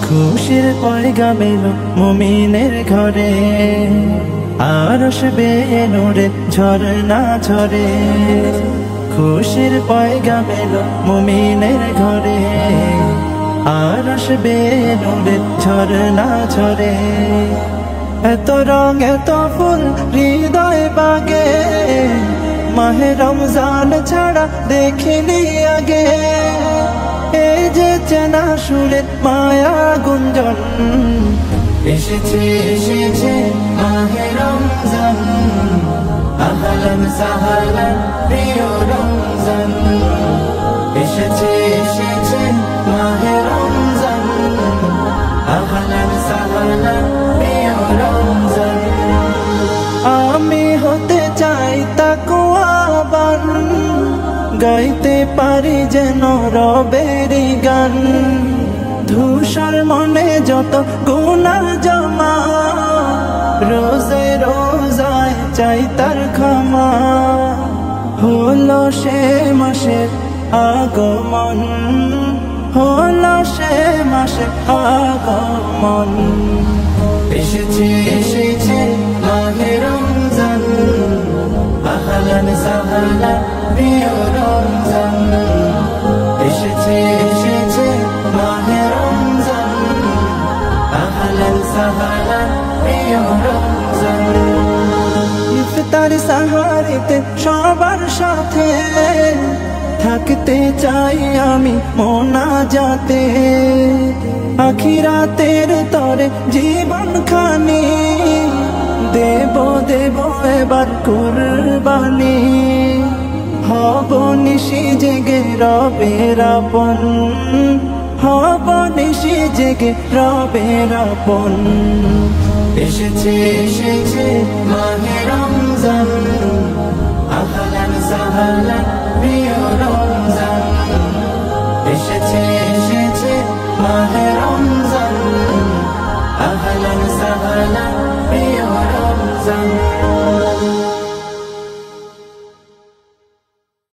খুশির পয়গাম এলো মুমিনের ঘরে, আরশ বেয়ে নূরে ঝরনা ঝরে। খুশির পয়গাম এলো মুমিনের ঘরে, আরশ বেয়ে নূরে ঝরনা ঝরে। এত রং এত ফুল হৃদয় বাগে, মাহে রমজান ছাড়া দেখিনি আগে। এই যে চেনা সুরে মায়া গুঞ্জন, এসেছে এসেছে মাহে রমজান। আহলান সাহলান প্রিয় রমজান, এসেছে এসেছে মাহে রমজান। আহলান সাহলান প্রিয় রমজান। আমি হতে চাই তাকওয়াবান, গাইতে পারি যেন রবেরি গান। ধূসর মনে যত গুনাহ জমা, রোজে রোজায় চাই তার ক্ষমা। হলো সে মাসের আগমন, হলো সে মাসের আগমন। এসেছে এসেছে মাহে রমজান। আহলান সাহলান প্রিয় রমজান, এসেছে এসেছে মাহে রমজান। আহলান সাহলান প্রিয় রমজান। ইফতার সাহারিতে সবার সাথে থাকতে চাই আমি মোনাজাতে। আখিরাতের তরে জীবন খানি, দেব দেব এবার কুরবানি। হব নিশি জেগে রবের আপন, হব নিশি জেগে রবের আপন। এসেছে এসেছে মাহে রমজান। আহলান সাহলান প্রিয়